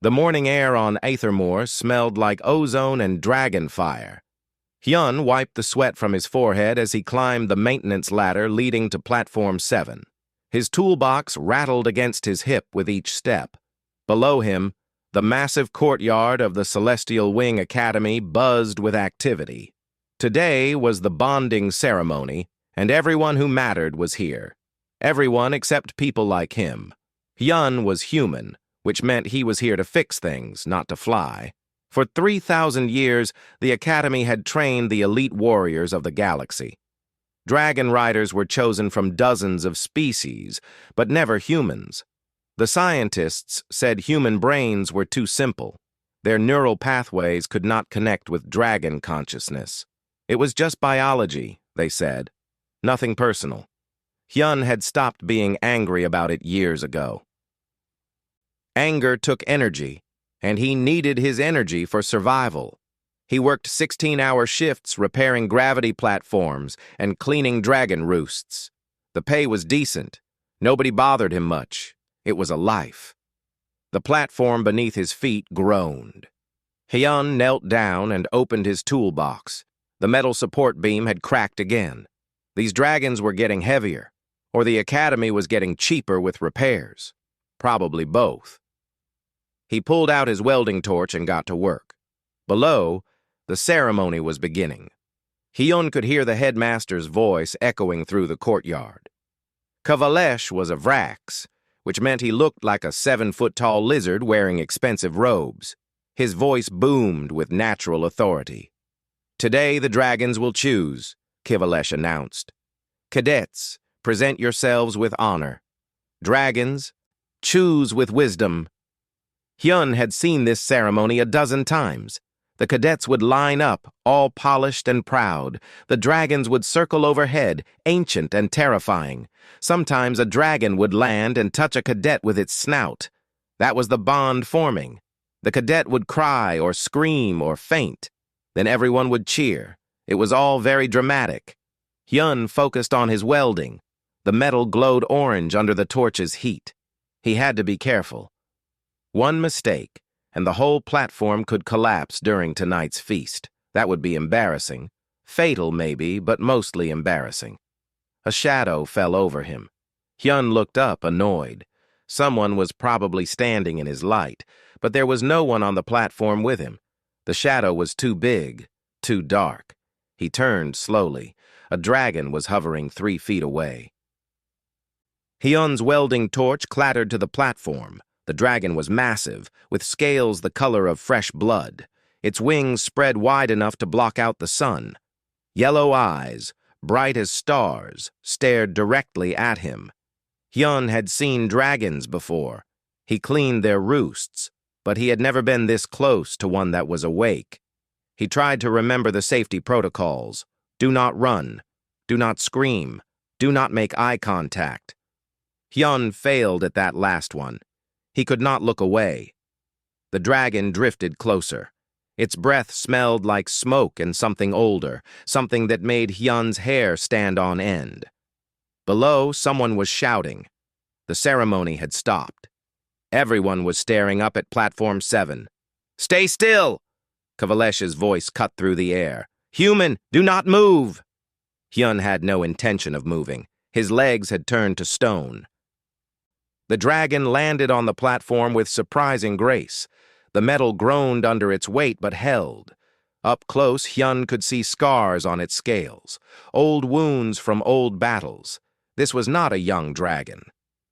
The morning air on Aethermoor smelled like ozone and dragon fire. Hyun wiped the sweat from his forehead as he climbed the maintenance ladder leading to Platform 7. His toolbox rattled against his hip with each step. Below him, the massive courtyard of the Celestial Wing Academy buzzed with activity. Today was the bonding ceremony, and everyone who mattered was here. Everyone except people like him. Hyun was human, which meant he was here to fix things, not to fly. For 3,000 years, the Academy had trained the elite warriors of the galaxy. Dragon riders were chosen from dozens of species, but never humans. The scientists said human brains were too simple. Their neural pathways could not connect with dragon consciousness. It was just biology, they said. Nothing personal. Hyun had stopped being angry about it years ago. Anger took energy, and he needed his energy for survival. He worked 16-hour shifts repairing gravity platforms and cleaning dragon roosts. The pay was decent. Nobody bothered him much. It was a life. The platform beneath his feet groaned. Hyun knelt down and opened his toolbox. The metal support beam had cracked again. These dragons were getting heavier, or the Academy was getting cheaper with repairs. Probably both. He pulled out his welding torch and got to work. Below, the ceremony was beginning. Hyun could hear the headmaster's voice echoing through the courtyard. Kavalesh was a Vrax, which meant he looked like a 7-foot-tall lizard wearing expensive robes. His voice boomed with natural authority. "Today the dragons will choose," Kavalesh announced. "Cadets, present yourselves with honor. Dragons, choose with wisdom." Hyun had seen this ceremony a dozen times. The cadets would line up, all polished and proud. The dragons would circle overhead, ancient and terrifying. Sometimes a dragon would land and touch a cadet with its snout. That was the bond forming. The cadet would cry or scream or faint. Then everyone would cheer. It was all very dramatic. Hyun focused on his welding. The metal glowed orange under the torch's heat. He had to be careful. One mistake, and the whole platform could collapse during tonight's feast. That would be embarrassing. Fatal, maybe, but mostly embarrassing. A shadow fell over him. Hyun looked up, annoyed. Someone was probably standing in his light, but there was no one on the platform with him. The shadow was too big, too dark. He turned slowly. A dragon was hovering 3 feet away. Hyun's welding torch clattered to the platform. The dragon was massive, with scales the color of fresh blood. Its wings spread wide enough to block out the sun. Yellow eyes, bright as stars, stared directly at him. Hyun had seen dragons before. He cleaned their roosts, but he had never been this close to one that was awake. He tried to remember the safety protocols. Do not run. Do not scream. Do not make eye contact. Hyun failed at that last one. He could not look away. The dragon drifted closer. Its breath smelled like smoke and something older, something that made Hyun's hair stand on end. Below, someone was shouting. The ceremony had stopped. Everyone was staring up at Platform 7. "Stay still!" Kavalesh's voice cut through the air. "Human, do not move!" Hyun had no intention of moving. His legs had turned to stone. The dragon landed on the platform with surprising grace. The metal groaned under its weight but held. Up close, Hyun could see scars on its scales, old wounds from old battles. This was not a young dragon.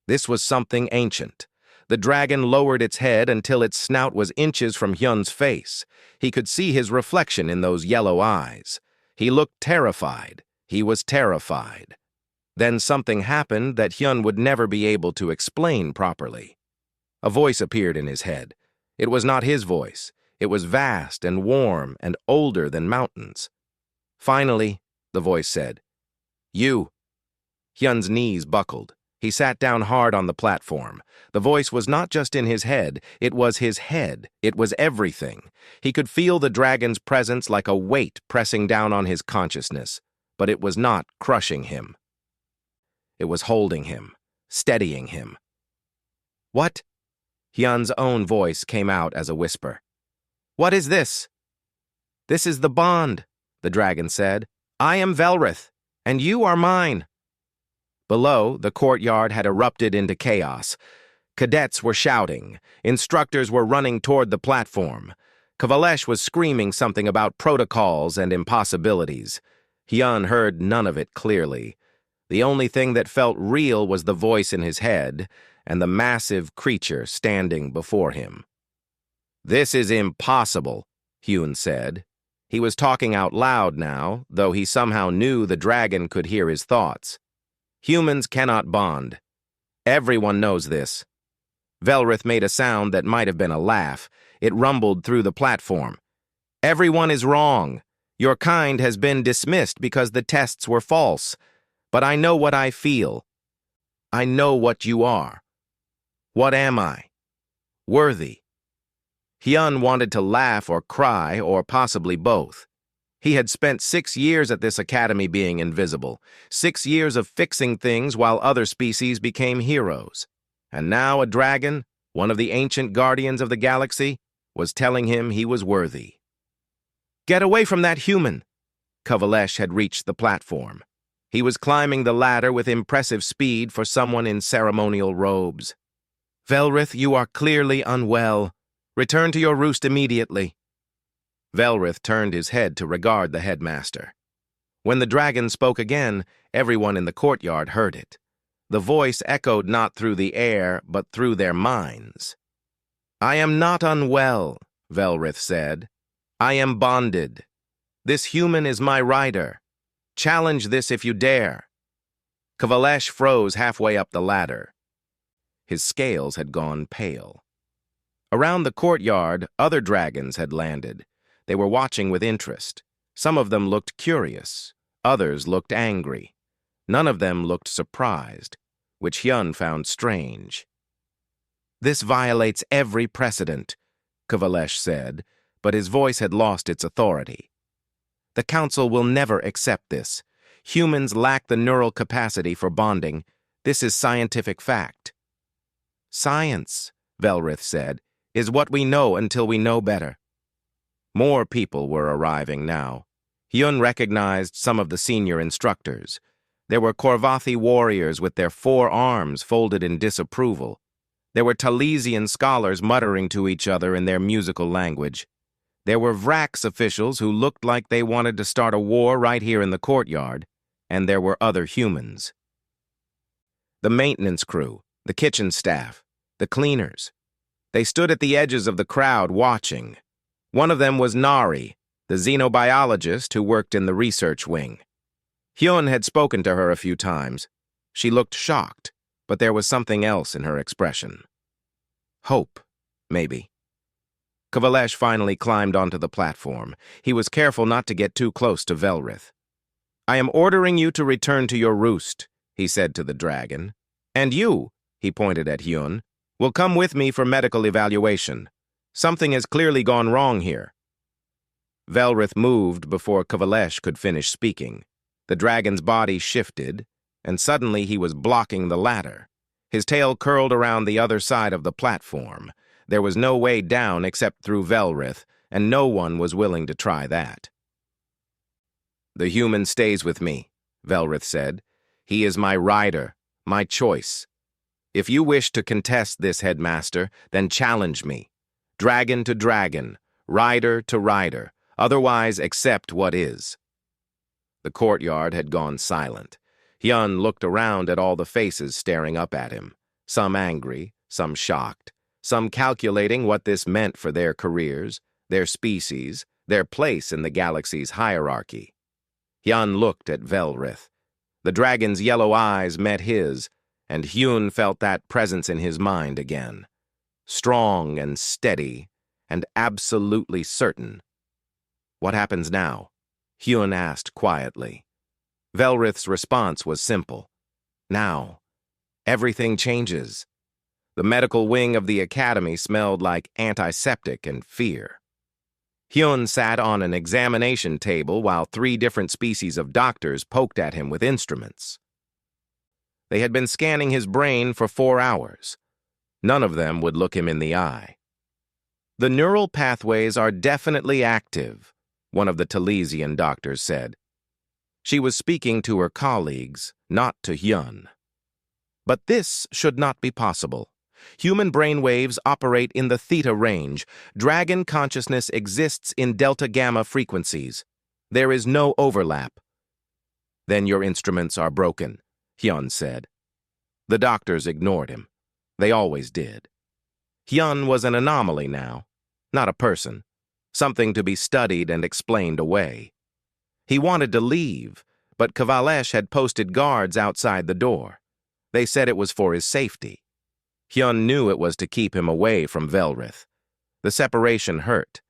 This was something ancient. The dragon lowered its head until its snout was inches from Hyun's face. He could see his reflection in those yellow eyes. He looked terrified. He was terrified. Then something happened that Hyun would never be able to explain properly. A voice appeared in his head. It was not his voice. It was vast and warm and older than mountains. "Finally," the voice said. "You." Hyun's knees buckled. He sat down hard on the platform. The voice was not just in his head. It was his head. It was everything. He could feel the dragon's presence like a weight pressing down on his consciousness, but it was not crushing him. It was holding him, steadying him. "What?" Hyun's own voice came out as a whisper. "What is this?" "This is the bond," the dragon said. "I am Velrith, and you are mine." Below, the courtyard had erupted into chaos. Cadets were shouting. Instructors were running toward the platform. Kavalesh was screaming something about protocols and impossibilities. Hyun heard none of it clearly. The only thing that felt real was the voice in his head and the massive creature standing before him. "This is impossible," Hyun said. He was talking out loud now, though he somehow knew the dragon could hear his thoughts. "Humans cannot bond. Everyone knows this." Velrith made a sound that might have been a laugh. It rumbled through the platform. "Everyone is wrong. Your kind has been dismissed because the tests were false. But I know what I feel. I know what you are. What am I? Worthy." Hyun wanted to laugh or cry, or possibly both. He had spent 6 years at this academy being invisible, 6 years of fixing things while other species became heroes. And now a dragon, one of the ancient guardians of the galaxy, was telling him he was worthy. "Get away from that human!" Kavalesh had reached the platform. He was climbing the ladder with impressive speed for someone in ceremonial robes. "Velrith, you are clearly unwell. Return to your roost immediately." Velrith turned his head to regard the headmaster. When the dragon spoke again, everyone in the courtyard heard it. The voice echoed not through the air, but through their minds. "I am not unwell," Velrith said. "I am bonded. This human is my rider. Challenge this if you dare." Kavalesh froze halfway up the ladder. His scales had gone pale. Around the courtyard, other dragons had landed. They were watching with interest. Some of them looked curious. Others looked angry. None of them looked surprised, which Hyun found strange. "This violates every precedent," Kavalesh said, but his voice had lost its authority. "The Council will never accept this. Humans lack the neural capacity for bonding. This is scientific fact." "Science," Velrith said, "is what we know until we know better." More people were arriving now. Hyun recognized some of the senior instructors. There were Korvathi warriors with their 4 arms folded in disapproval. There were Talesian scholars muttering to each other in their musical language. There were Vrax officials who looked like they wanted to start a war right here in the courtyard, and there were other humans. The maintenance crew, the kitchen staff, the cleaners. They stood at the edges of the crowd watching. One of them was Nari, the xenobiologist who worked in the research wing. Hyun had spoken to her a few times. She looked shocked, but there was something else in her expression. Hope, maybe. Kavalesh finally climbed onto the platform. He was careful not to get too close to Velrith. "I am ordering you to return to your roost," he said to the dragon. "And you," he pointed at Hyun, "will come with me for medical evaluation. Something has clearly gone wrong here." Velrith moved before Kavalesh could finish speaking. The dragon's body shifted, and suddenly he was blocking the ladder. His tail curled around the other side of the platform. There was no way down except through Velrith, and no one was willing to try that. "The human stays with me," Velrith said. "He is my rider, my choice. If you wish to contest this, headmaster, then challenge me. Dragon to dragon, rider to rider, otherwise accept what is." The courtyard had gone silent. Hyun looked around at all the faces staring up at him, some angry, some shocked, some calculating what this meant for their careers, their species, their place in the galaxy's hierarchy. Hyun looked at Velrith. The dragon's yellow eyes met his, and Hyun felt that presence in his mind again. Strong and steady, and absolutely certain. "What happens now?" Hyun asked quietly. Velrith's response was simple. "Now, everything changes." The medical wing of the academy smelled like antiseptic and fear. Hyun sat on an examination table while 3 different species of doctors poked at him with instruments. They had been scanning his brain for 4 hours. None of them would look him in the eye. "The neural pathways are definitely active," one of the Talesian doctors said. She was speaking to her colleagues, not to Hyun. "But this should not be possible. Human brainwaves operate in the theta range. Dragon consciousness exists in delta-gamma frequencies. There is no overlap." "Then your instruments are broken," Hyun said. The doctors ignored him. They always did. Hyun was an anomaly now, not a person, something to be studied and explained away. He wanted to leave, but Kavalesh had posted guards outside the door. They said it was for his safety. Hyun knew it was to keep him away from Velrith. The separation hurt.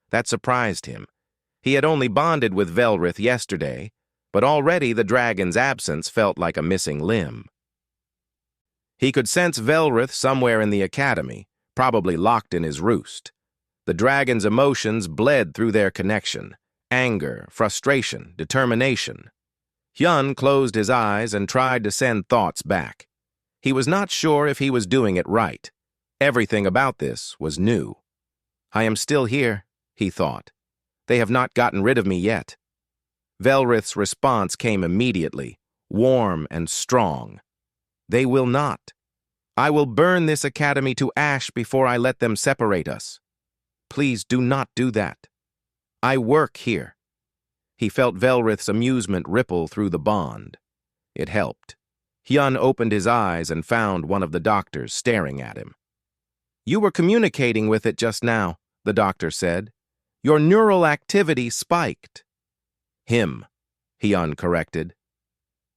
That surprised him. He had only bonded with Velrith yesterday, but already the dragon's absence felt like a missing limb. He could sense Velrith somewhere in the academy, probably locked in his roost. The dragon's emotions bled through their connection: anger, frustration, determination. Hyun closed his eyes and tried to send thoughts back. He was not sure if he was doing it right. Everything about this was new. "I am still here," he thought. "They have not gotten rid of me yet." Velrith's response came immediately, warm and strong. "They will not. I will burn this academy to ash before I let them separate us. Please do not do that. I work here." He felt Velrith's amusement ripple through the bond. It helped. Hyun opened his eyes and found one of the doctors staring at him. "You were communicating with it just now," the doctor said. "Your neural activity spiked." "Him," Hyun corrected.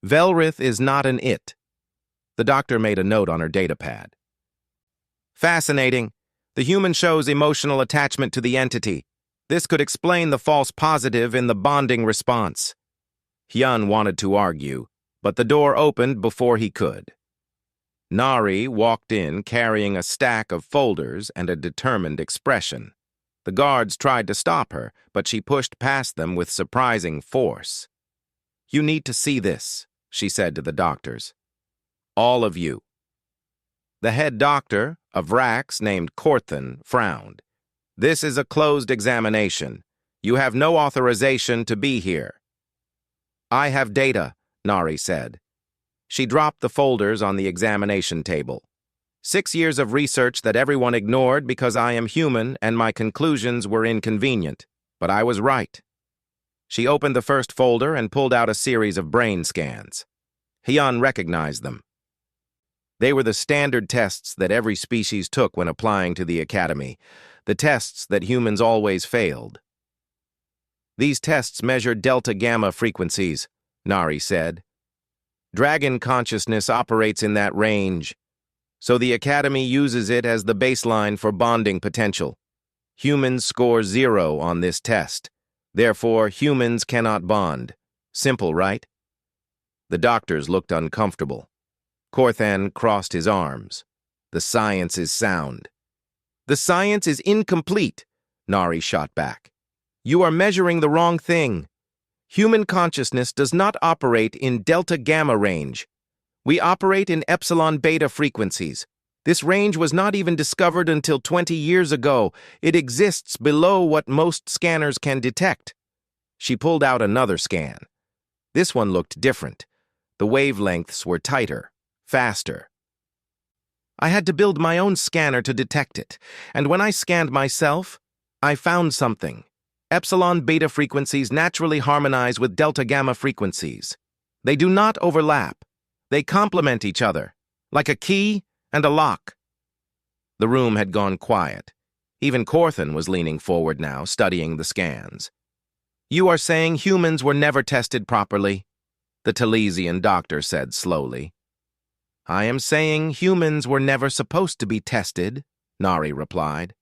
"Velrith is not an it." The doctor made a note on her datapad. "Fascinating. The human shows emotional attachment to the entity. This could explain the false positive in the bonding response." Hyun wanted to argue, but the door opened before he could. Nari walked in carrying a stack of folders and a determined expression. The guards tried to stop her, but she pushed past them with surprising force. "You need to see this," she said to the doctors. "All of you." The head doctor, a Vrax named Korthan, frowned. "This is a closed examination. You have no authorization to be here." "I have data," Nari said. She dropped the folders on the examination table. 6 years of research that everyone ignored because I am human and my conclusions were inconvenient. But I was right. She opened the first folder and pulled out a series of brain scans. Hyun recognized them. They were the standard tests that every species took when applying to the academy, the tests that humans always failed. "These tests measure delta-gamma frequencies," Nari said. "Dragon consciousness operates in that range, so the academy uses it as the baseline for bonding potential. Humans score 0 on this test. Therefore, humans cannot bond. Simple, right?" The doctors looked uncomfortable. Korthan crossed his arms. "The science is sound." "The science is incomplete," Nari shot back. "You are measuring the wrong thing. Human consciousness does not operate in delta-gamma range. We operate in epsilon-beta frequencies. This range was not even discovered until 20 years ago. It exists below what most scanners can detect." She pulled out another scan. This one looked different. The wavelengths were tighter, faster. "I had to build my own scanner to detect it, and when I scanned myself, I found something. Epsilon-beta frequencies naturally harmonize with delta-gamma frequencies. They do not overlap. They complement each other, like a key and a lock." The room had gone quiet. Even Korthan was leaning forward now, studying the scans. "You are saying humans were never tested properly," the Talesian doctor said slowly. "I am saying humans were never supposed to be tested," Nari replied.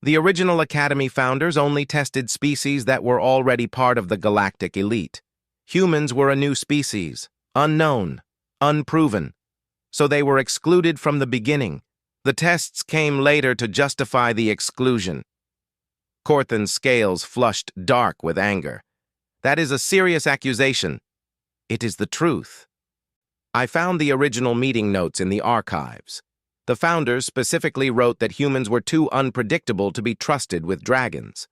"The original Academy founders only tested species that were already part of the galactic elite. Humans were a new species, unknown, unproven, so they were excluded from the beginning. The tests came later to justify the exclusion." Korthan's scales flushed dark with anger. "That is a serious accusation." "It is the truth. I found the original meeting notes in the archives. The founders specifically wrote that humans were too unpredictable to be trusted with dragons.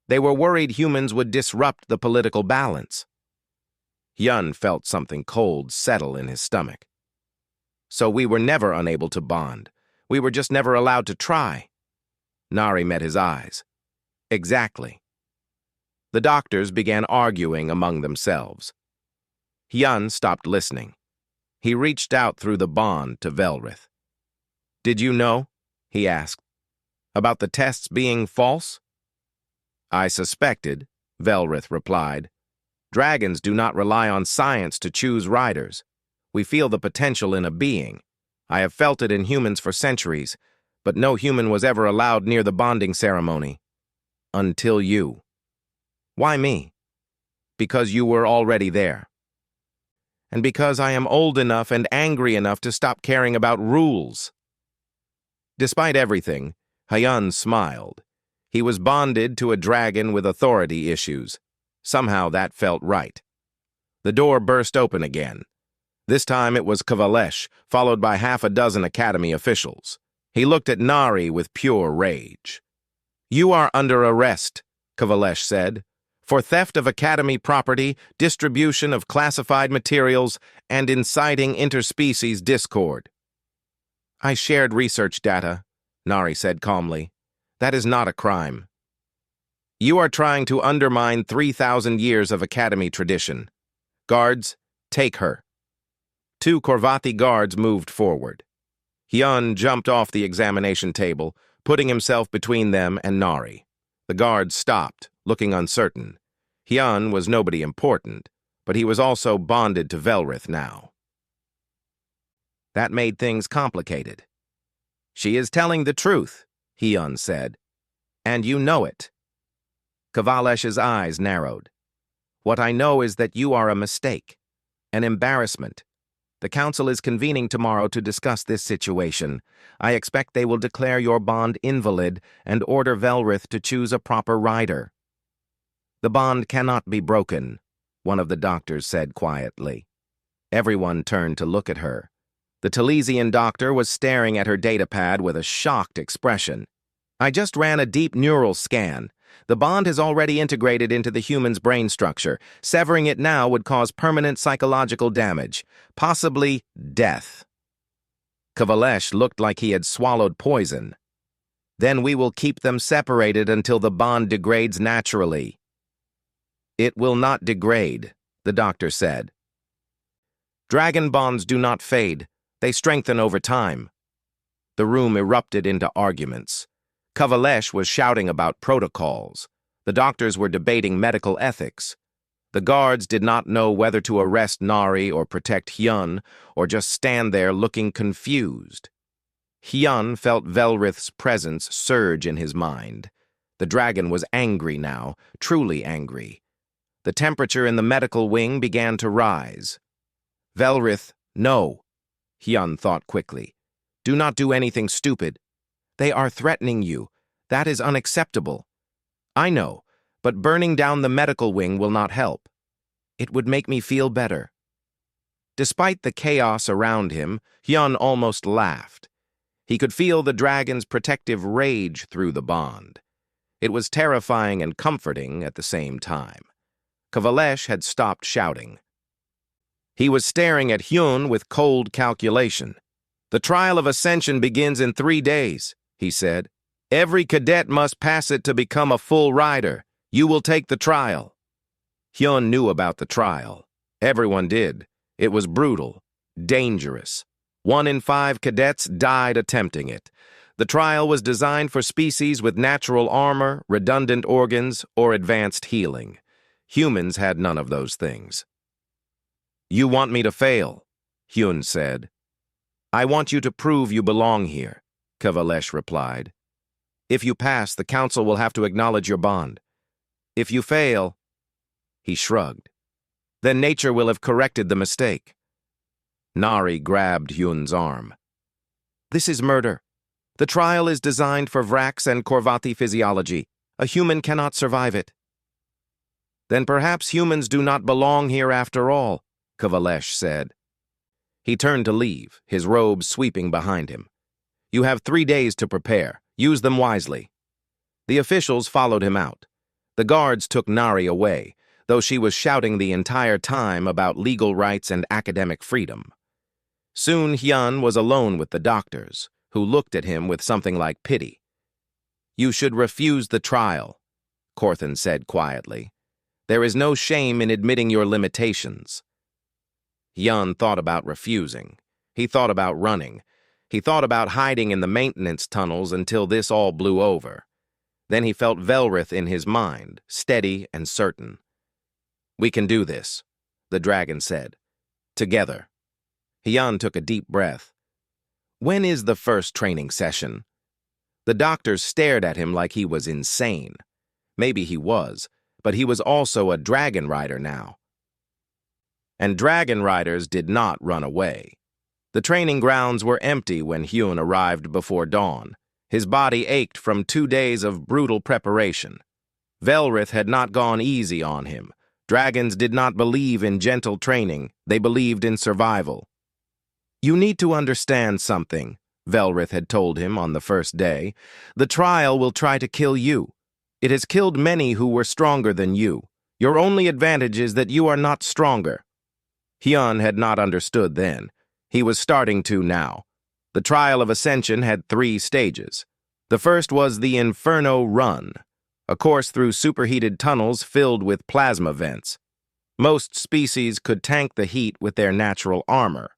They were worried humans would disrupt the political balance. Hyun felt something cold settle in his stomach. So we were never unable to bond. We were just never allowed to try. Nari met his eyes. Exactly. The doctors began arguing among themselves. Hyun stopped listening. He reached out through the bond to Velrith. "Did you know?" he asked. "About the tests being false?" "I suspected," Velrith replied. "Dragons do not rely on science to choose riders. We feel the potential in a being. I have felt it in humans for centuries, but no human was ever allowed near the bonding ceremony. Until you." "Why me?" "Because you were already there. And because I am old enough and angry enough to stop caring about rules." Despite everything, Hyun smiled. He was bonded to a dragon with authority issues. Somehow that felt right. The door burst open again. This time it was Kavalesh, followed by half a dozen Academy officials. He looked at Nari with pure rage. "You are under arrest," Kavalesh said, "for theft of Academy property, distribution of classified materials, and inciting interspecies discord." "I shared research data," Nari said calmly. "That is not a crime." "You are trying to undermine 3,000 years of Academy tradition. Guards, take her." 2 Korvathi guards moved forward. Hyun jumped off the examination table, putting himself between them and Nari. The guards stopped, looking uncertain. Hyun was nobody important, but he was also bonded to Velrith now. That made things complicated. "She is telling the truth," Hyun said. "And you know it." Kavalesh's eyes narrowed. "What I know is that you are a mistake, an embarrassment. The council is convening tomorrow to discuss this situation. I expect they will declare your bond invalid and order Velrith to choose a proper rider." "The bond cannot be broken," one of the doctors said quietly. Everyone turned to look at her. The Talesian doctor was staring at her datapad with a shocked expression. "I just ran a deep neural scan. The bond has already integrated into the human's brain structure. Severing it now would cause permanent psychological damage, possibly death." Kavalesh looked like he had swallowed poison. "Then we will keep them separated until the bond degrades naturally." "It will not degrade," the doctor said. "Dragon bonds do not fade. They strengthen over time." The room erupted into arguments. Kavalesh was shouting about protocols. The doctors were debating medical ethics. The guards did not know whether to arrest Nari or protect Hyun, or just stand there looking confused. Hyun felt Velrith's presence surge in his mind. The dragon was angry now, truly angry. The temperature in the medical wing began to rise. "Velrith, no," Hyun thought quickly. "Do not do anything stupid. They are threatening you. That is unacceptable. I know, but burning down the medical wing will not help. It would make me feel better." Despite the chaos around him, Hyun almost laughed. He could feel the dragon's protective rage through the bond. It was terrifying and comforting at the same time. Kavalesh had stopped shouting. He was staring at Hyun with cold calculation. "The trial of ascension begins in 3 days," he said. "Every cadet must pass it to become a full rider. You will take the trial." Hyun knew about the trial. Everyone did. It was brutal, dangerous. 1 in 5 cadets died attempting it. The trial was designed for species with natural armor, redundant organs, or advanced healing. Humans had none of those things. "You want me to fail," Hyun said. "I want you to prove you belong here," Kavalesh replied. "If you pass, the council will have to acknowledge your bond. If you fail," he shrugged, "then nature will have corrected the mistake." Nari grabbed Hyun's arm. "This is murder. The trial is designed for Vrax and Korvathi physiology. A human cannot survive it." "Then perhaps humans do not belong here after all," Kavalesh said. He turned to leave, his robe sweeping behind him. You have 3 days to prepare. Use them wisely." The officials followed him out. The guards took Nari away, though she was shouting the entire time about legal rights and academic freedom. Soon Hyun was alone with the doctors, who looked at him with something like pity. "You should refuse the trial," Corthan said quietly. "There is no shame in admitting your limitations." Hyun thought about refusing. He thought about running. He thought about hiding in the maintenance tunnels until this all blew over. Then he felt Velrith in his mind, steady and certain. "We can do this," the dragon said. "Together." Hyun took a deep breath. "When is the first training session?" The doctors stared at him like he was insane. Maybe he was, but he was also a dragon rider now. And dragon riders did not run away. The training grounds were empty when Hyun arrived before dawn. His body ached from 2 days of brutal preparation. Velrith had not gone easy on him. Dragons did not believe in gentle training, they believed in survival. "You need to understand something," Velrith had told him on the first day. "The trial will try to kill you. It has killed many who were stronger than you. Your only advantage is that you are not stronger." Hyun had not understood then. He was starting to now. The trial of ascension had 3 stages. The first was the Inferno Run, a course through superheated tunnels filled with plasma vents. Most species could tank the heat with their natural armor.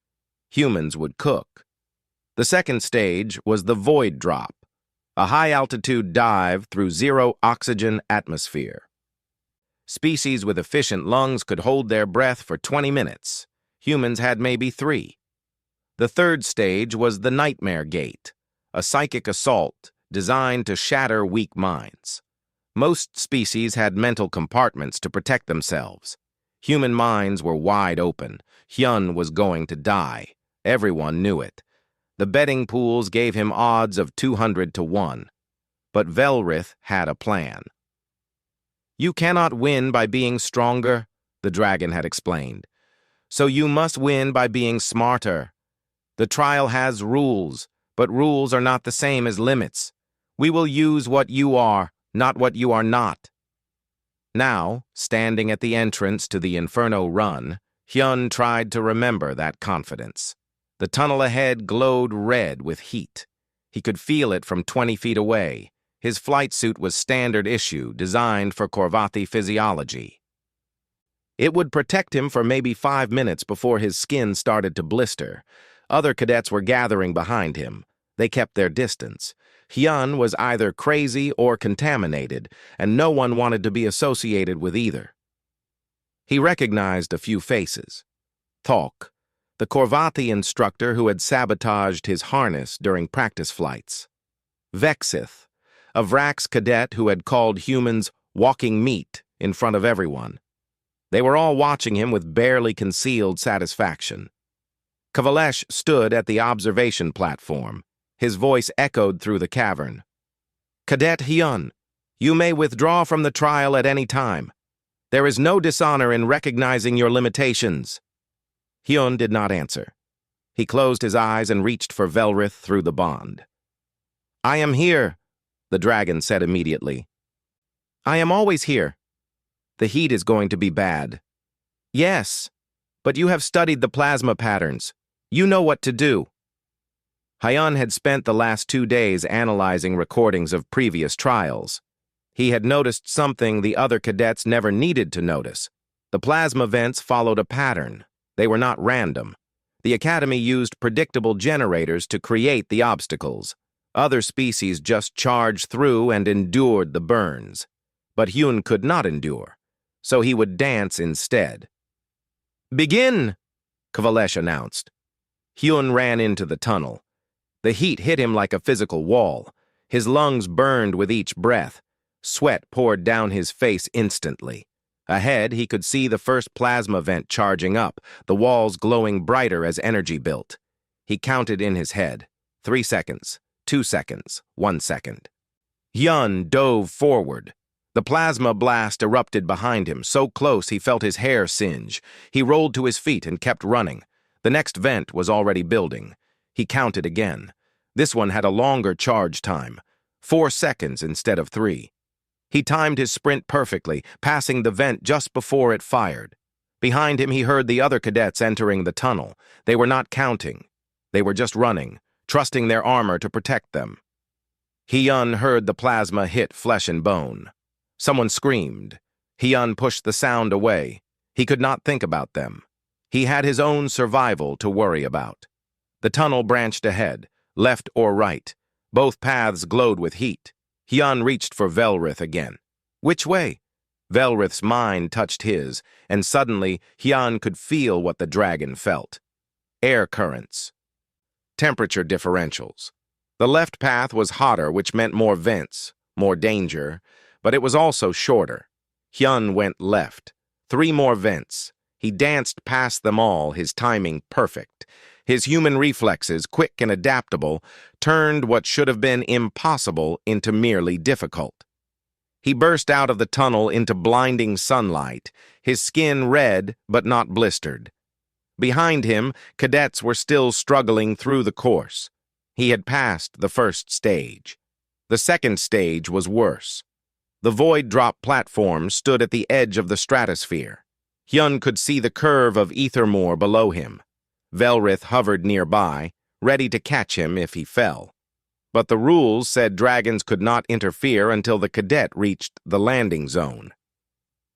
Humans would cook. The second stage was the Void Drop, a high-altitude dive through zero-oxygen atmosphere. Species with efficient lungs could hold their breath for 20 minutes. Humans had maybe 3. The third stage was the Nightmare Gate, a psychic assault designed to shatter weak minds. Most species had mental compartments to protect themselves. Human minds were wide open. Hyun was going to die. Everyone knew it. The betting pools gave him odds of 200 to 1. But Velrith had a plan. "You cannot win by being stronger," the dragon had explained. "So you must win by being smarter. The trial has rules, but rules are not the same as limits. We will use what you are, not what you are not." Now, standing at the entrance to the Inferno Run, Hyun tried to remember that confidence. The tunnel ahead glowed red with heat. He could feel it from 20 feet away. His flight suit was standard issue, designed for Korvathi physiology. It would protect him for maybe 5 minutes before his skin started to blister. Other cadets were gathering behind him. They kept their distance. Hyun was either crazy or contaminated, and no one wanted to be associated with either. He recognized a few faces. Thok, the Korvathi instructor who had sabotaged his harness during practice flights. Vexith, a Vrax cadet who had called humans walking meat in front of everyone. They were all watching him with barely concealed satisfaction. Kavalesh stood at the observation platform. His voice echoed through the cavern. "Cadet Hyun, you may withdraw from the trial at any time. There is no dishonor in recognizing your limitations." Hyun did not answer. He closed his eyes and reached for Velrith through the bond. "I am here," the dragon said immediately. "I am always here. The heat is going to be bad." "Yes, but you have studied the plasma patterns. You know what to do." Hyun had spent the last 2 days analyzing recordings of previous trials. He had noticed something the other cadets never needed to notice. The plasma vents followed a pattern. They were not random. The Academy used predictable generators to create the obstacles. Other species just charged through and endured the burns. But Hyun could not endure, so he would dance instead. "Begin!" Kavalesh announced. Hyun ran into the tunnel. The heat hit him like a physical wall. His lungs burned with each breath. Sweat poured down his face instantly. Ahead, he could see the first plasma vent charging up, the walls glowing brighter as energy built. He counted in his head. 3 seconds, 2 seconds, 1 second. Hyun dove forward. The plasma blast erupted behind him, so close he felt his hair singe. He rolled to his feet and kept running. The next vent was already building. He counted again. This one had a longer charge time, 4 seconds instead of 3. He timed his sprint perfectly, passing the vent just before it fired. Behind him, he heard the other cadets entering the tunnel. They were not counting. They were just running, trusting their armor to protect them. Hyun heard the plasma hit flesh and bone. Someone screamed. Hyun pushed the sound away. He could not think about them. He had his own survival to worry about. The tunnel branched ahead, left or right. Both paths glowed with heat. Hyun reached for Velrith again. Which way? Velrith's mind touched his, and suddenly Hyun could feel what the dragon felt. Air currents. Temperature differentials. The left path was hotter, which meant more vents, more danger, but it was also shorter. Hyun went left. 3 more vents. He danced past them all, his timing perfect. His human reflexes, quick and adaptable, turned what should have been impossible into merely difficult. He burst out of the tunnel into blinding sunlight, his skin red but not blistered. Behind him, cadets were still struggling through the course. He had passed the first stage. The second stage was worse. The void drop platform stood at the edge of the stratosphere. Hyun could see the curve of Ethermore below him. Velrith hovered nearby, ready to catch him if he fell. But the rules said dragons could not interfere until the cadet reached the landing zone.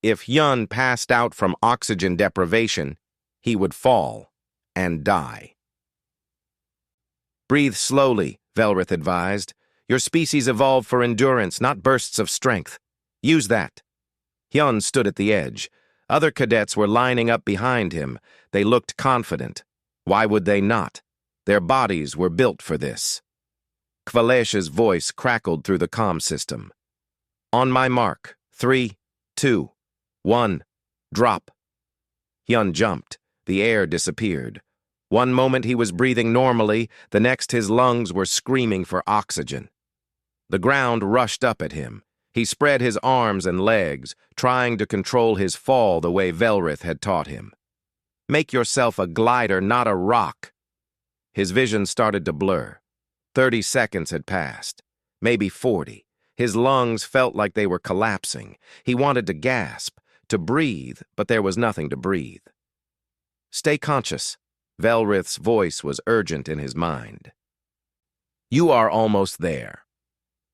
If Hyun passed out from oxygen deprivation, he would fall and die. Breathe slowly, Velrith advised. Your species evolved for endurance, not bursts of strength. Use that. Hyun stood at the edge. Other cadets were lining up behind him. They looked confident. Why would they not? Their bodies were built for this. Kvalesh's voice crackled through the comm system. On my mark. 3, 2, 1. Drop. Hyun jumped. The air disappeared. One moment he was breathing normally, the next his lungs were screaming for oxygen. The ground rushed up at him. He spread his arms and legs, trying to control his fall the way Velrith had taught him. Make yourself a glider, not a rock. His vision started to blur. 30 seconds had passed, maybe 40. His lungs felt like they were collapsing. He wanted to gasp, to breathe, but there was nothing to breathe. Stay conscious. Velrith's voice was urgent in his mind. You are almost there.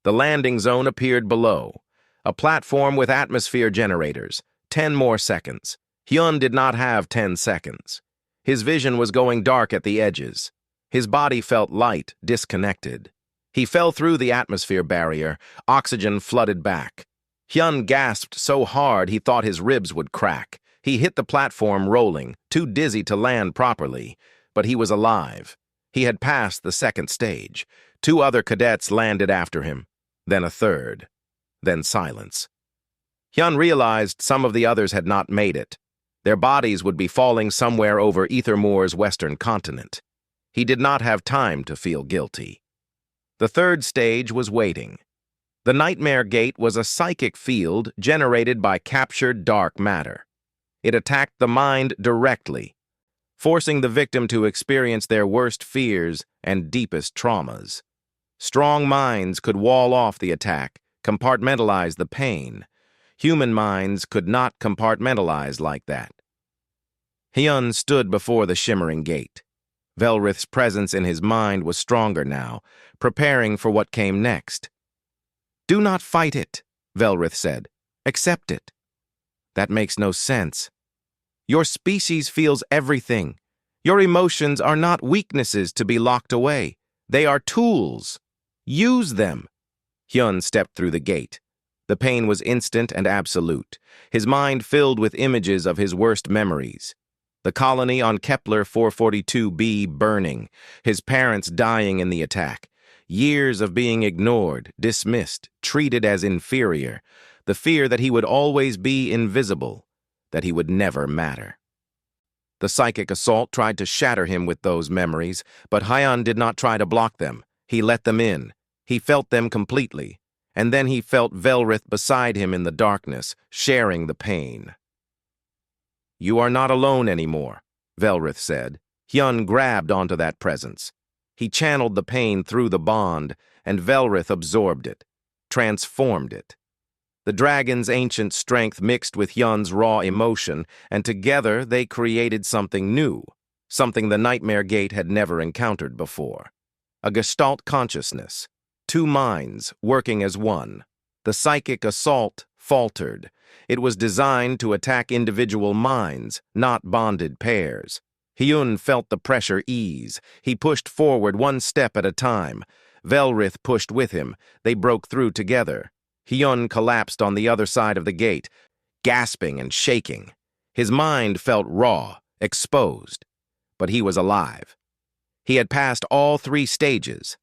The landing zone appeared below. A platform with atmosphere generators. 10 more seconds. Hyun did not have 10 seconds. His vision was going dark at the edges. His body felt light, disconnected. He fell through the atmosphere barrier. Oxygen flooded back. Hyun gasped so hard he thought his ribs would crack. He hit the platform rolling, too dizzy to land properly, but he was alive. He had passed the second stage. 2 other cadets landed after him, then a third, then silence. Hyun realized some of the others had not made it. Their bodies would be falling somewhere over Ethermore's western continent. He did not have time to feel guilty. The third stage was waiting. The Nightmare Gate was a psychic field generated by captured dark matter. It attacked the mind directly, forcing the victim to experience their worst fears and deepest traumas. Strong minds could wall off the attack, compartmentalize the pain. Human minds could not compartmentalize like that. Hyun stood before the shimmering gate. Velrith's presence in his mind was stronger now, preparing for what came next. Do not fight it, Velrith said. Accept it. That makes no sense. Your species feels everything. Your emotions are not weaknesses to be locked away. They are tools. Use them. Hyun stepped through the gate. The pain was instant and absolute, his mind filled with images of his worst memories. The colony on Kepler 442b burning, his parents dying in the attack, years of being ignored, dismissed, treated as inferior, the fear that he would always be invisible, that he would never matter. The psychic assault tried to shatter him with those memories, but Hyun did not try to block them. He let them in. He felt them completely, and then he felt Velrith beside him in the darkness, sharing the pain. You are not alone anymore, Velrith said. Hyun grabbed onto that presence. He channeled the pain through the bond, and Velrith absorbed it, transformed it. The dragon's ancient strength mixed with Hyun's raw emotion, and together they created something new, something the Nightmare Gate had never encountered before. A Gestalt consciousness, two minds working as one. The psychic assault faltered. It was designed to attack individual minds, not bonded pairs. Hyun felt the pressure ease. He pushed forward one step at a time. Velrith pushed with him. They broke through together. Hyun collapsed on the other side of the gate, gasping and shaking. His mind felt raw, exposed, but he was alive. He had passed all 3 stages.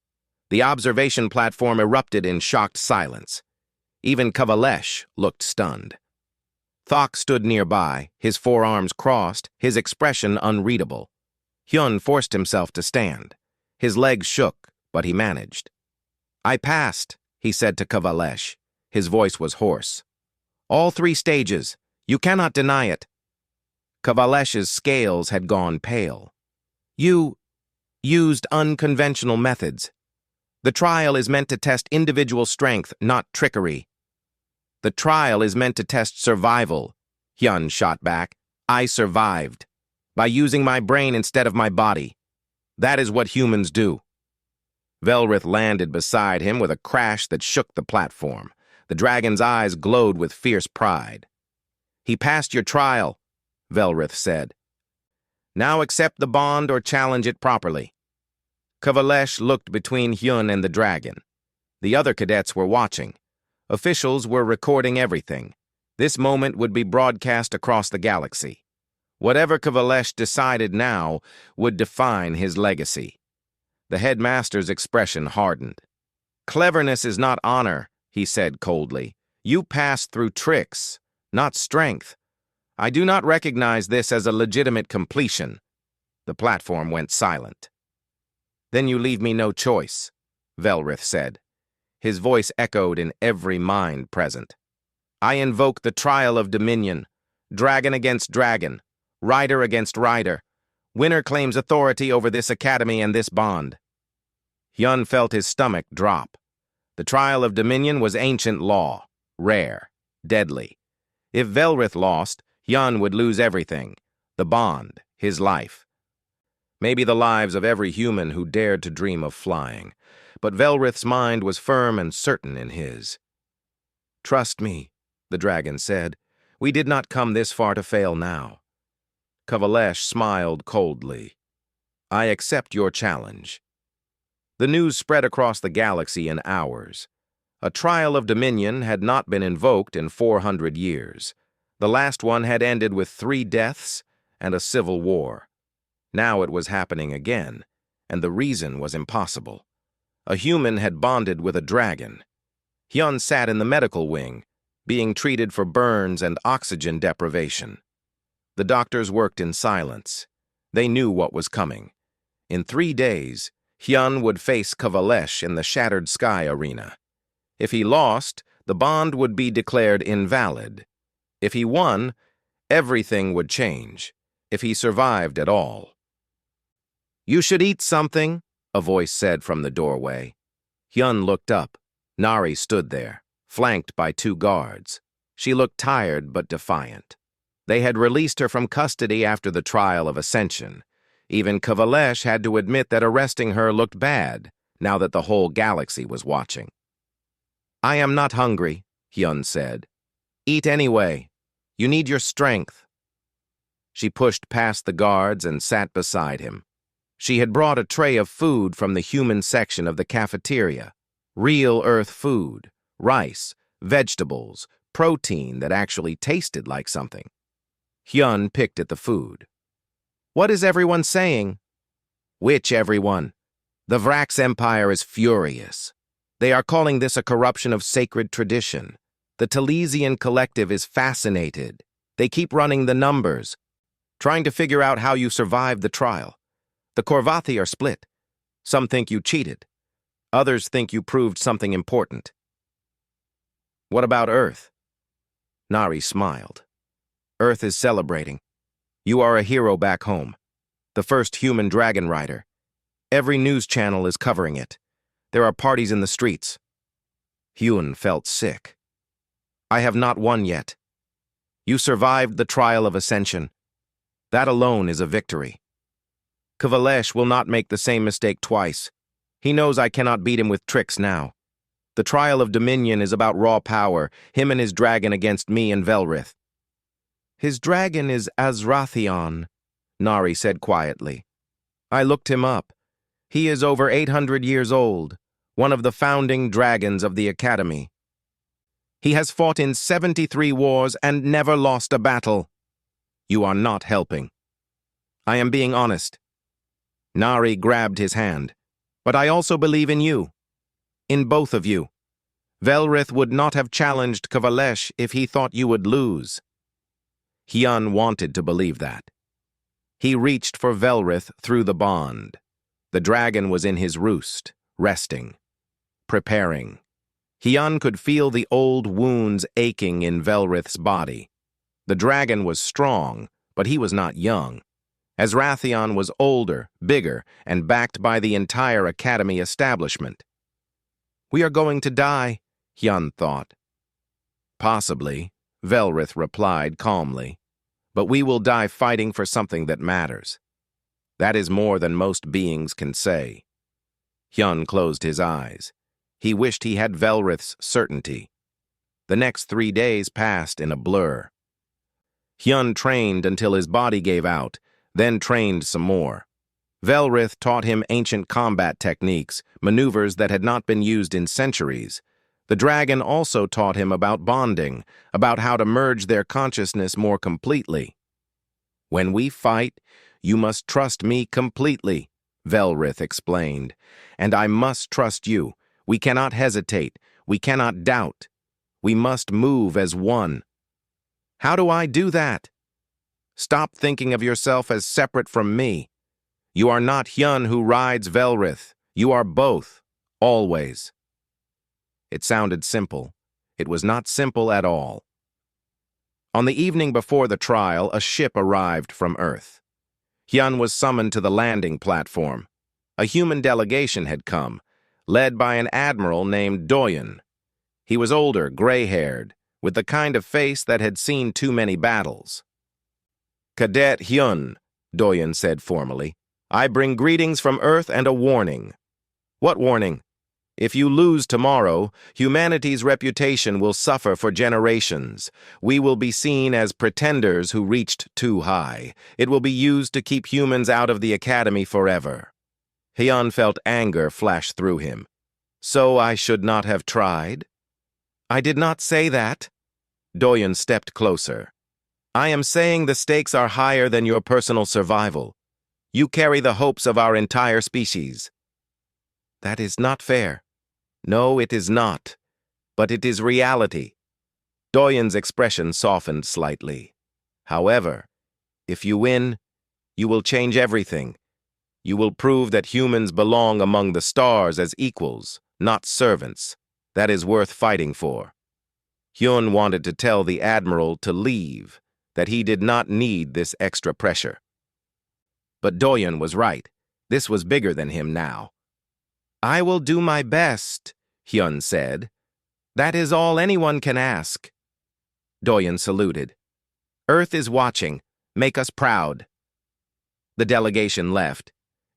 The observation platform erupted in shocked silence. Even Kavalesh looked stunned. Thok stood nearby, his forearms crossed, his expression unreadable. Hyun forced himself to stand. His legs shook, but he managed. "I passed," he said to Kavalesh. His voice was hoarse. "All 3 stages. You cannot deny it." Kavalesh's scales had gone pale. "You used unconventional methods. The trial is meant to test individual strength, not trickery." "The trial is meant to test survival," Hyun shot back. "I survived. By using my brain instead of my body. That is what humans do." Velrith landed beside him with a crash that shook the platform. The dragon's eyes glowed with fierce pride. "He passed your trial," Velrith said. "Now accept the bond or challenge it properly." Kavalesh looked between Hyun and the dragon. The other cadets were watching. Officials were recording everything. This moment would be broadcast across the galaxy. Whatever Kavalesh decided now would define his legacy. The headmaster's expression hardened. "Cleverness is not honor," he said coldly. "You passed through tricks, not strength. I do not recognize this as a legitimate completion." The platform went silent. "Then you leave me no choice," Velrith said. His voice echoed in every mind present. "I invoke the trial of dominion. Dragon against dragon. Rider against rider. Winner claims authority over this academy and this bond." Hyun felt his stomach drop. The trial of dominion was ancient law, rare, deadly. If Velrith lost, Hyun would lose everything, the bond, his life. Maybe the lives of every human who dared to dream of flying. But Velrith's mind was firm and certain in his. "Trust me," the dragon said. "We did not come this far to fail now." Kavalesh smiled coldly. "I accept your challenge." The news spread across the galaxy in hours. A trial of dominion had not been invoked in 400 years. The last one had ended with 3 deaths and a civil war. Now it was happening again, and the reason was impossible. A human had bonded with a dragon. Hyun sat in the medical wing, being treated for burns and oxygen deprivation. The doctors worked in silence. They knew what was coming. In 3 days, Hyun would face Kavalesh in the Shattered Sky arena. If he lost, the bond would be declared invalid. If he won, everything would change, if he survived at all. "You should eat something," a voice said from the doorway. Hyun looked up. Nari stood there, flanked by 2 guards. She looked tired but defiant. They had released her from custody after the trial of Ascension. Even Kavalesh had to admit that arresting her looked bad, now that the whole galaxy was watching. "I am not hungry," Hyun said. "Eat anyway. You need your strength." She pushed past the guards and sat beside him. She had brought a tray of food from the human section of the cafeteria. Real Earth food, rice, vegetables, protein that actually tasted like something. Hyun picked at the food. "What is everyone saying?" "Which everyone? The Vrax Empire is furious. They are calling this a corruption of sacred tradition. The Talesian collective is fascinated. They keep running the numbers, trying to figure out how you survived the trial. The Korvathi are split. Some think you cheated. Others think you proved something important." "What about Earth?" Nari smiled. "Earth is celebrating. You are a hero back home. The first human dragon rider. Every news channel is covering it. There are parties in the streets. Hyun felt sick. I have not won yet. You survived the trial of ascension. That alone is a victory. Kavalesh will not make the same mistake twice. He knows I cannot beat him with tricks now. The trial of dominion is about raw power, him and his dragon against me and Velrith. His dragon is Azrathion, Nari said quietly. I looked him up. He is over 800 years old, one of the founding dragons of the Academy. He has fought in 73 wars and never lost a battle. You are not helping. I am being honest. Nari grabbed his hand. But I also believe in you. In both of you. Velrith would not have challenged Kavalesh if he thought you would lose. Hyun wanted to believe that. He reached for Velrith through the bond. The dragon was in his roost, resting, preparing. Hyun could feel the old wounds aching in Velrith's body. The dragon was strong, but he was not young. Azrathion was older, bigger, and backed by the entire Academy establishment. We are going to die, Hyun thought. Possibly, Velrith replied calmly, but we will die fighting for something that matters. That is more than most beings can say. Hyun closed his eyes. He wished he had Velrith's certainty. The next 3 days passed in a blur. Hyun trained until his body gave out, then trained some more. Velrith taught him ancient combat techniques, maneuvers that had not been used in centuries. The dragon also taught him about bonding, about how to merge their consciousness more completely. When we fight, you must trust me completely, Velrith explained. And I must trust you. We cannot hesitate. We cannot doubt. We must move as one. How do I do that? Stop thinking of yourself as separate from me. You are not Hyun who rides Velrith. You are both, always. It sounded simple. It was not simple at all. On the evening before the trial, a ship arrived from Earth. Hyun was summoned to the landing platform. A human delegation had come, led by an admiral named Doyen. He was older, gray-haired, with the kind of face that had seen too many battles. Cadet Hyun, Doyen said formally, I bring greetings from Earth and a warning. What warning? If you lose tomorrow, humanity's reputation will suffer for generations. We will be seen as pretenders who reached too high. It will be used to keep humans out of the Academy forever. Hyun felt anger flash through him. So I should not have tried? I did not say that. Doyen stepped closer. I am saying the stakes are higher than your personal survival. You carry the hopes of our entire species. That is not fair. No, it is not. But it is reality. Doyen's expression softened slightly. However, if you win, you will change everything. You will prove that humans belong among the stars as equals, not servants. That is worth fighting for. Hyun wanted to tell the admiral to leave, that he did not need this extra pressure. But Doyen was right. This was bigger than him now. I will do my best, Hyun said. That is all anyone can ask. Doyen saluted. Earth is watching. Make us proud. The delegation left.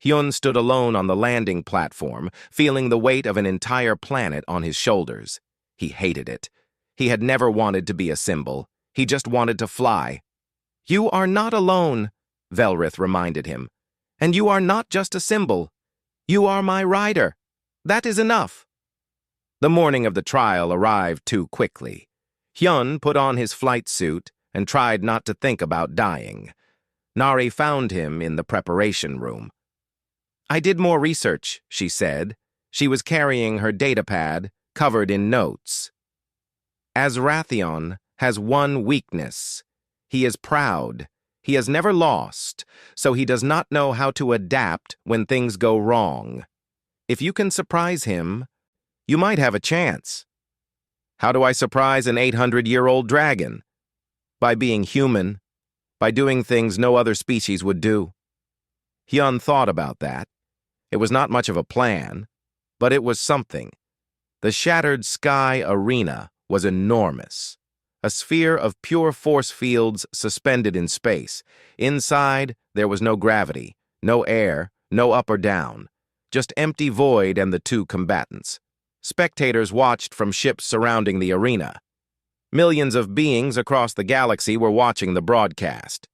Hyun stood alone on the landing platform, feeling the weight of an entire planet on his shoulders. He hated it. He had never wanted to be a symbol. He just wanted to fly. You are not alone, Velrith reminded him. And you are not just a symbol. You are my rider. That is enough. The morning of the trial arrived too quickly. Hyun put on his flight suit and tried not to think about dying. Nari found him in the preparation room. I did more research, she said. She was carrying her datapad, covered in notes. Azrathion has one weakness. He is proud. He has never lost, so he does not know how to adapt when things go wrong. If you can surprise him, you might have a chance. How do I surprise an 800-year-old dragon? By being human, by doing things no other species would do. Hyun thought about that. It was not much of a plan, but it was something. The shattered sky arena was enormous. A sphere of pure force fields suspended in space. Inside, there was no gravity, no air, no up or down. Just empty void and the two combatants. Spectators watched from ships surrounding the arena. Millions of beings across the galaxy were watching the broadcast.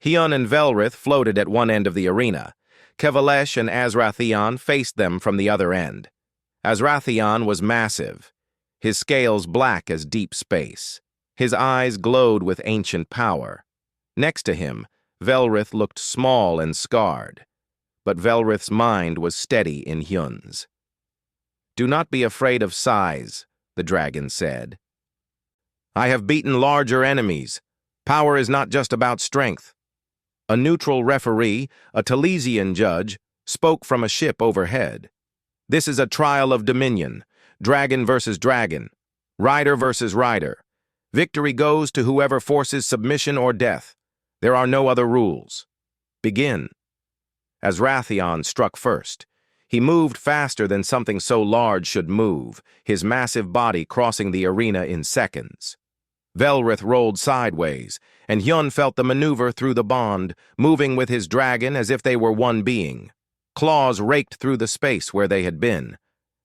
Hyun and Velrith floated at one end of the arena. Kevalesh and Azrathion faced them from the other end. Azrathion was massive, his scales black as deep space. His eyes glowed with ancient power. Next to him, Velrith looked small and scarred. But Velrith's mind was steady in Hyun's. "Do not be afraid of size," the dragon said. "I have beaten larger enemies. Power is not just about strength." A neutral referee, a Talesian judge, spoke from a ship overhead. "This is a trial of dominion, dragon versus dragon, rider versus rider. Victory goes to whoever forces submission or death. There are no other rules. Begin." Azrathion struck first. He moved faster than something so large should move, his massive body crossing the arena in seconds. Velrith rolled sideways, and Hyun felt the maneuver through the bond, moving with his dragon as if they were one being. Claws raked through the space where they had been.